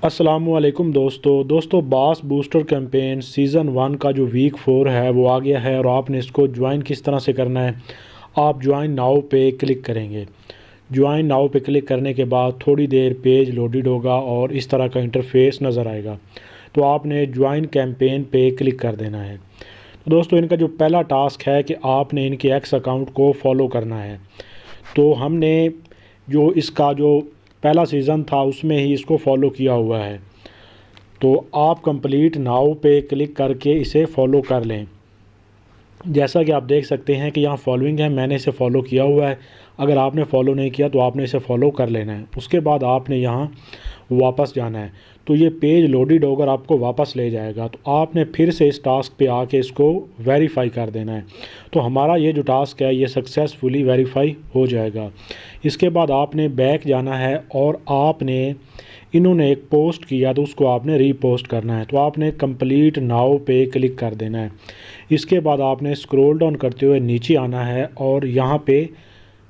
अस्सलामुअलैकुम दोस्तों बास बूस्टर कैंपेन सीज़न 1 का जो वीक 4 है वो आ गया है और आपने इसको ज्वाइन किस तरह से करना है। आप ज्वाइन नाउ पे क्लिक करेंगे। ज्वाइन नाउ पे क्लिक करने के बाद थोड़ी देर पेज लोडेड होगा और इस तरह का इंटरफेस नज़र आएगा। तो आपने ज्वाइन कैंपेन पे क्लिक कर देना है। तो दोस्तों इनका जो पहला टास्क है कि आपने इनके एक्स अकाउंट को फॉलो करना है। तो हमने जो इसका जो पहला सीज़न था उसमें ही इसको फॉलो किया हुआ है। तो आप कंप्लीट नाउ पे क्लिक करके इसे फॉलो कर लें। जैसा कि आप देख सकते हैं कि यहाँ फॉलोइंग है, मैंने इसे फॉलो किया हुआ है। अगर आपने फॉलो नहीं किया तो आपने इसे फॉलो कर लेना है। उसके बाद आपने यहाँ वापस जाना है। तो ये पेज लोडेड होकर आपको वापस ले जाएगा। तो आपने फिर से इस टास्क पे आके इसको वेरीफाई कर देना है। तो हमारा ये जो टास्क है ये सक्सेसफुली वेरीफाई हो जाएगा। इसके बाद आपने बैक जाना है और आपने इन्होंने एक पोस्ट किया तो उसको आपने रीपोस्ट करना है। तो आपने कंप्लीट नाउ पे क्लिक कर देना है। इसके बाद आपने स्क्रॉल डाउन करते हुए नीचे आना है और यहाँ पे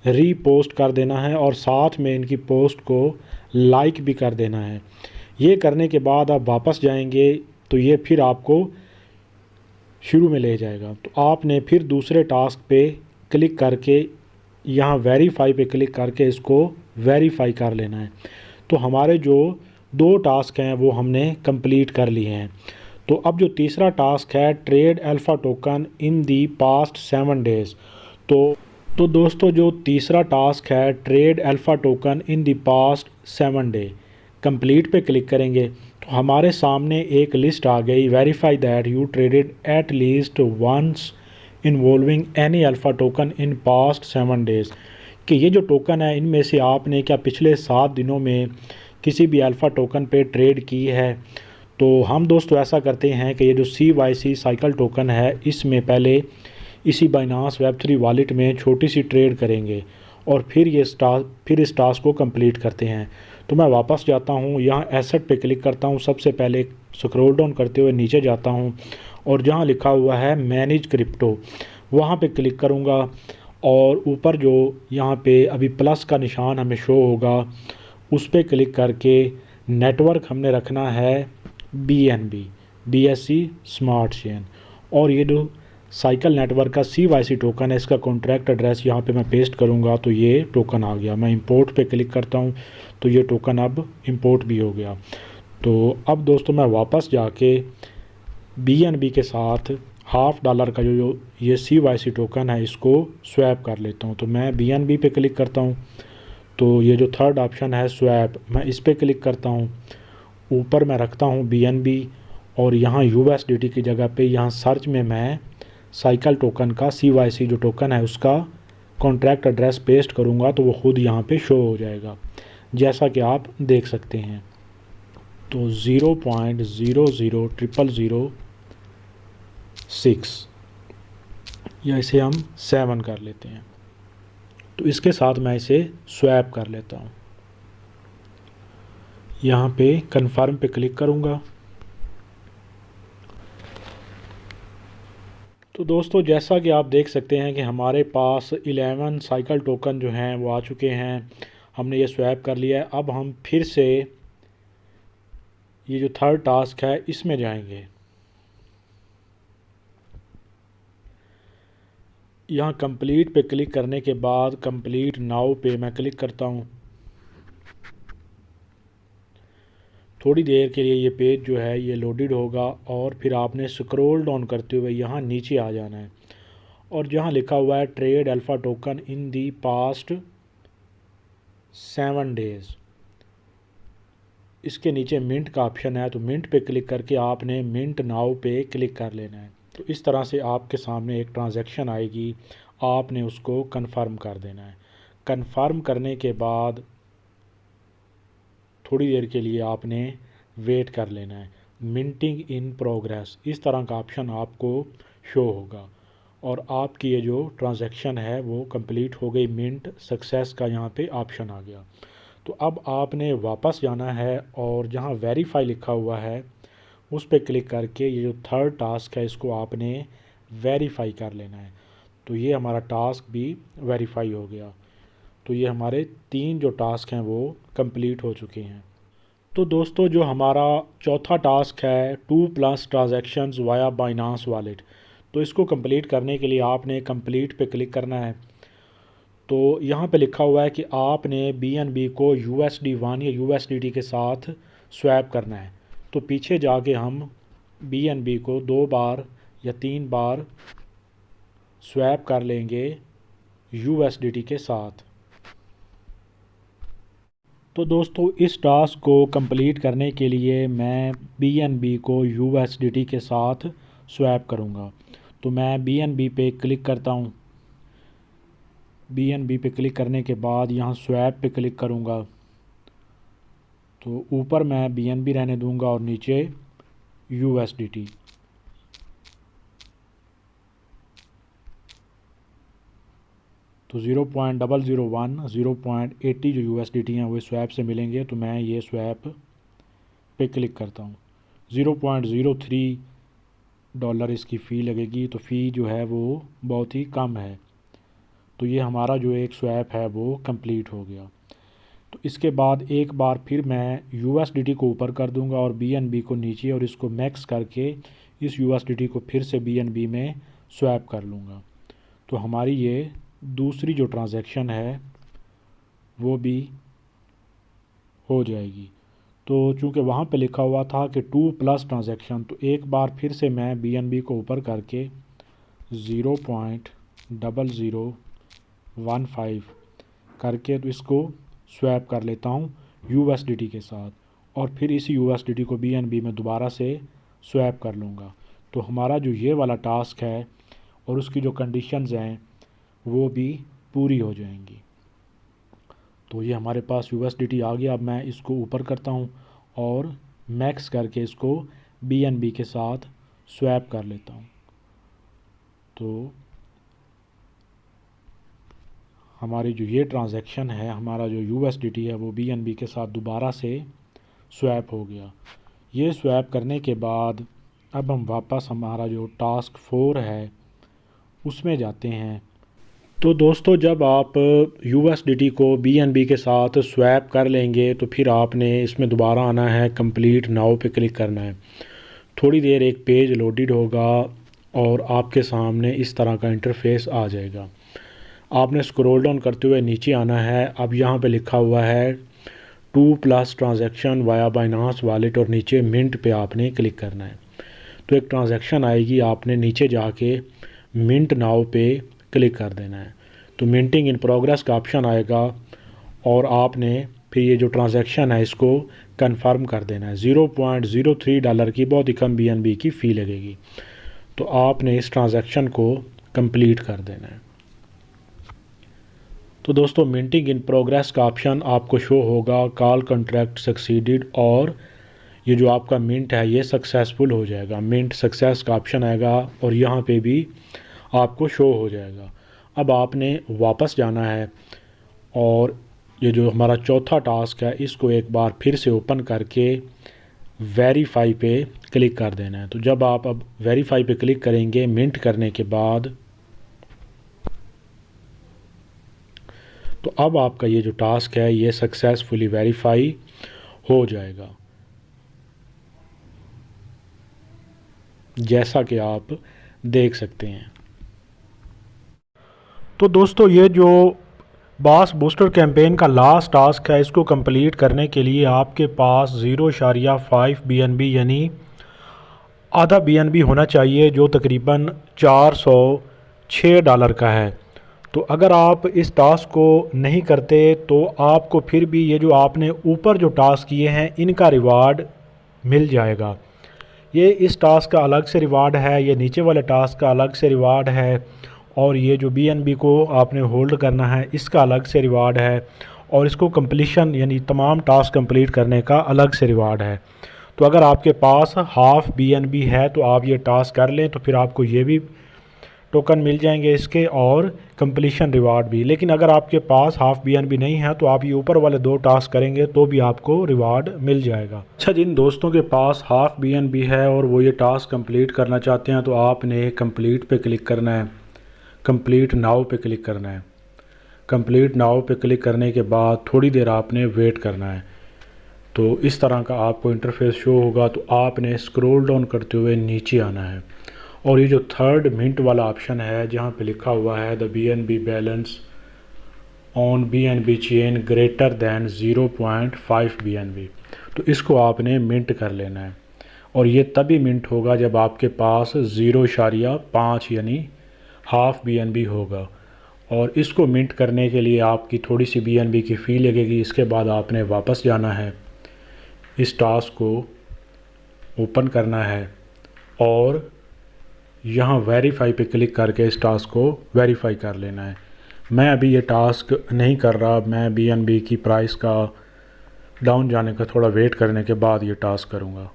रीपोस्ट कर देना है और साथ में इनकी पोस्ट को लाइक भी कर देना है। ये करने के बाद आप वापस जाएंगे तो ये फिर आपको शुरू में ले जाएगा। तो आपने फिर दूसरे टास्क पे क्लिक करके यहाँ वेरीफाई पे क्लिक करके इसको वेरीफाई कर लेना है। तो हमारे जो दो टास्क हैं वो हमने कंप्लीट कर लिए हैं। तो अब जो तीसरा टास्क है trade alpha token in the past 7 days. तो दोस्तों जो तीसरा टास्क है trade alpha token in the past 7 day, complete पे क्लिक करेंगे तो हमारे सामने एक लिस्ट आ गई, verify that you traded at least once involving any alpha token in past 7 days, कि ये जो टोकन है इनमें से आपने क्या पिछले 7 दिनों में किसी भी अल्फ़ा टोकन पे ट्रेड की है। तो हम दोस्तों ऐसा करते हैं कि ये जो CYC साइकिल टोकन है इसमें पहले इसी बाइनांस वेब3 वॉलेट में छोटी सी ट्रेड करेंगे और फिर इस टास्क को कंप्लीट करते हैं। तो मैं वापस जाता हूँ, यहाँ एसेट पे क्लिक करता हूँ। सबसे पहले स्क्रॉल डाउन करते हुए नीचे जाता हूँ और जहाँ लिखा हुआ है मैनेज क्रिप्टो वहाँ पे क्लिक करूँगा और ऊपर जो यहाँ पे अभी प्लस का निशान हमें शो होगा उस पर क्लिक करके नेटवर्क हमने रखना है BNB BSC स्मार्ट चेन। और ये जो साइकिल नेटवर्क का CYC टोकन है इसका कॉन्ट्रैक्ट एड्रेस यहाँ पे मैं पेस्ट करूँगा तो ये टोकन आ गया। मैं इंपोर्ट पे क्लिक करता हूँ तो ये टोकन अब इंपोर्ट भी हो गया। तो अब दोस्तों मैं वापस जाके BNB के साथ $1/2 का जो ये CYC टोकन है इसको स्वैप कर लेता हूँ। तो मैं BNB पे क्लिक करता हूँ तो ये जो थर्ड ऑप्शन है स्वैप, मैं इस पर क्लिक करता हूँ। ऊपर मैं रखता हूँ BNB और यहाँ USDT की जगह पे यहाँ सर्च में मैं साइकिल टोकन का CYC जो टोकन है उसका कॉन्ट्रैक्ट एड्रेस पेस्ट करूँगा तो वो खुद यहाँ पे शो हो जाएगा जैसा कि आप देख सकते हैं। तो 0.000006 या इसे हम 7 कर लेते हैं। तो इसके साथ मैं इसे स्वैप कर लेता हूँ। यहाँ पे कन्फर्म पे क्लिक करूँगा। तो दोस्तों जैसा कि आप देख सकते हैं कि हमारे पास 11 साइकिल टोकन जो हैं वो आ चुके हैं। हमने ये स्वैप कर लिया है। अब हम फिर से ये जो थर्ड टास्क है इसमें जाएंगे। यहाँ कंप्लीट पे क्लिक करने के बाद कंप्लीट नाउ पे मैं क्लिक करता हूँ। थोड़ी देर के लिए ये पेज जो है ये लोडेड होगा और फिर आपने स्क्रॉल डाउन करते हुए यहाँ नीचे आ जाना है और जहाँ लिखा हुआ है trade alpha token in the past 7 days, इसके नीचे मिंट का ऑप्शन है। तो मिंट पे क्लिक करके आपने मिंट नाउ पे क्लिक कर लेना है। तो इस तरह से आपके सामने एक ट्रांजैक्शन आएगी, आपने उसको कंफर्म कर देना है। कंफर्म करने के बाद थोड़ी देर के लिए आपने वेट कर लेना है। मिंटिंग इन प्रोग्रेस इस तरह का ऑप्शन आपको शो होगा और आपकी ये जो ट्रांजैक्शन है वो कंप्लीट हो गई। मिंट सक्सेस का यहाँ पे ऑप्शन आ गया। तो अब आपने वापस जाना है और जहाँ वेरीफाई लिखा हुआ है उस पर क्लिक करके ये जो थर्ड टास्क है इसको आपने वेरीफाई कर लेना है। तो ये हमारा टास्क भी वेरीफाई हो गया। तो ये हमारे 3 जो टास्क हैं वो कंप्लीट हो चुके हैं। तो दोस्तों जो हमारा चौथा टास्क है 2+ ट्रांजैक्शंस वाया बाइनांस वॉलेट, तो इसको कंप्लीट करने के लिए आपने कंप्लीट पे क्लिक करना है। तो यहाँ पे लिखा हुआ है कि आपने BNB को USD1 या USDT के साथ स्वैप करना है। तो पीछे जाके हम BNB को 2 बार या 3 बार स्वैप कर लेंगे USDT के साथ। तो दोस्तों इस टास्क को कंप्लीट करने के लिए मैं BNB को USDT के साथ स्वैप करूँगा। तो मैं BNB पे क्लिक करता हूँ। BNB पे क्लिक करने के बाद यहाँ स्वैप पे क्लिक करूँगा। तो ऊपर मैं BNB रहने दूँगा और नीचे USDT। तो 0.001 0.80 जो USDT हैं वो स्वैप से मिलेंगे। तो मैं ये स्वैप पे क्लिक करता हूँ। 0.03 डॉलर इसकी फ़ी लगेगी। तो फ़ी जो है वो बहुत ही कम है। तो ये हमारा जो एक स्वैप है वो कंप्लीट हो गया। तो इसके बाद एक बार फिर मैं USDT को ऊपर कर दूंगा और BNB को नीचे, और इसको मैक्स करके इस USDT को फिर से BNB में स्वैप कर लूँगा। तो हमारी ये दूसरी जो ट्रांजैक्शन है वो भी हो जाएगी। तो चूँकि वहाँ पे लिखा हुआ था कि 2+ ट्रांजैक्शन, तो एक बार फिर से मैं BNB को ऊपर करके 0.0015 करके तो इसको स्वैप कर लेता हूँ USDT के साथ, और फिर इसी USDT को BNB में दोबारा से स्वैप कर लूँगा। तो हमारा जो ये वाला टास्क है और उसकी जो कंडीशंस हैं वो भी पूरी हो जाएंगी। तो ये हमारे पास USDT आ गया। अब मैं इसको ऊपर करता हूँ और मैक्स करके इसको BNB के साथ स्वैप कर लेता हूँ। तो हमारी जो ये ट्रांजैक्शन है, हमारा जो USDT है वो BNB के साथ दोबारा से स्वैप हो गया। ये स्वैप करने के बाद अब हम वापस हमारा जो टास्क 4 है उसमें जाते हैं। तो दोस्तों जब आप USDT को BNB के साथ स्वैप कर लेंगे तो फिर आपने इसमें दोबारा आना है, कंप्लीट नाउ पे क्लिक करना है। थोड़ी देर एक पेज लोडेड होगा और आपके सामने इस तरह का इंटरफेस आ जाएगा। आपने स्क्रॉल डाउन करते हुए नीचे आना है। अब यहाँ पे लिखा हुआ है 2+ ट्रांजैक्शन वाया बाइनांस वॉलेट और नीचे मिंट पे आपने क्लिक करना है। तो एक ट्रांजैक्शन आएगी, आपने नीचे जाके मिंट नाउ पे क्लिक कर देना है। तो मिंटिंग इन प्रोग्रेस का ऑप्शन आएगा और आपने फिर ये जो ट्रांजैक्शन है इसको कंफर्म कर देना है। 0.03 डॉलर की बहुत ही कम BNB की फ़ी लगेगी। तो आपने इस ट्रांजैक्शन को कंप्लीट कर देना है। तो दोस्तों मिंटिंग इन प्रोग्रेस का ऑप्शन आपको शो होगा, कॉल कॉन्ट्रैक्ट सक्सीडेड, और ये जो आपका मिंट है ये सक्सेसफुल हो जाएगा। मिंट सक्सेस का ऑप्शन आएगा और यहाँ पे भी आपको शो हो जाएगा। अब आपने वापस जाना है और ये जो हमारा चौथा टास्क है इसको एक बार फिर से ओपन करके वेरीफाई पे क्लिक कर देना है। तो जब आप अब वेरीफाई पे क्लिक करेंगे मिंट करने के बाद, तो अब आपका ये जो टास्क है ये सक्सेसफुली वेरीफाई हो जाएगा, जैसा कि आप देख सकते हैं। तो दोस्तों ये जो बास बूस्टर कैंपेन का लास्ट टास्क है इसको कंप्लीट करने के लिए आपके पास 0.5 BNB यानी आधा BNB होना चाहिए, जो तकरीबन 406 डॉलर का है। तो अगर आप इस टास्क को नहीं करते तो आपको फिर भी ये जो आपने ऊपर जो टास्क किए हैं इनका रिवार्ड मिल जाएगा। ये इस टास्क का अलग से रिवार्ड है, ये नीचे वाले टास्क का अलग से रिवार्ड है, और ये जो BNB को आपने होल्ड करना है इसका अलग से रिवार्ड है, और इसको कंप्लीशन यानी तमाम टास्क कंप्लीट करने का अलग से रिवार्ड है। तो अगर आपके पास हाफ़ BNB है तो आप ये टास्क कर लें, तो फिर आपको ये भी टोकन मिल जाएंगे इसके और कंप्लीशन रिवार्ड भी। लेकिन अगर आपके पास हाफ़ BNB नहीं है तो आप ये ऊपर वाले 2 टास्क करेंगे तो भी आपको रिवार्ड मिल जाएगा। अच्छा, जिन दोस्तों के पास हाफ़ BNB है और वो ये टास्क कंप्लीट करना चाहते हैं तो आपने कंप्लीट पे क्लिक करना है, कंप्लीट नाउ पे क्लिक करना है। कंप्लीट नाउ पे क्लिक करने के बाद थोड़ी देर आपने वेट करना है। तो इस तरह का आपको इंटरफेस शो होगा। तो आपने स्क्रॉल डाउन करते हुए नीचे आना है और ये जो थर्ड मिंट वाला ऑप्शन है जहाँ पे लिखा हुआ है the BNB balance on BNB chain greater than 0.5 BNB, तो इसको आपने मिंट कर लेना है। और ये तभी मिंट होगा जब आपके पास 0.5 यानी हाफ BNB होगा। और इसको मिंट करने के लिए आपकी थोड़ी सी BNB की फ़ी लगेगी। इसके बाद आपने वापस जाना है, इस टास्क को ओपन करना है और यहाँ वेरीफाई पे क्लिक करके इस टास्क को वेरीफाई कर लेना है। मैं अभी ये टास्क नहीं कर रहा, मैं BNB की प्राइस का डाउन जाने का थोड़ा वेट करने के बाद ये टास्क करूँगा।